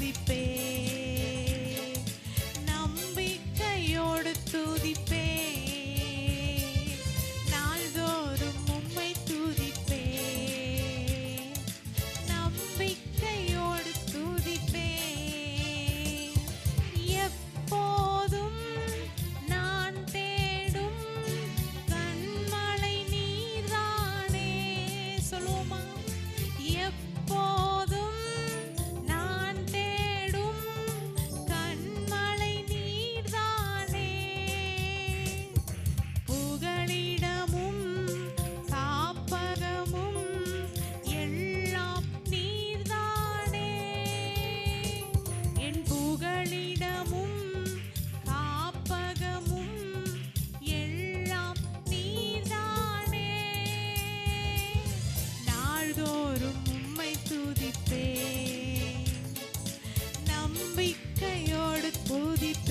துதிப்பே, நம்பிக்கையோடு துதிப்பே, நாள்தோறும் உம்மை துதிப்பே, நம்பிக்கையோடு துதிப்பே. எப்போதும் நான் தேடும் கண்மலை நீர்தானே. சொல்லுவோமா? எப்போதும் நான் தேடும் கண்மலை நீர்தானே. புகலிடமும் காப்பகமும் எல்லாம் நீர்தானே. என் புகலிடமும் காப்பகமும் எல்லாம் நீர்தானே. நாள்தோறும் உம்மை துதிப்பே, நம்பிக்கையோடு துதிப்பே.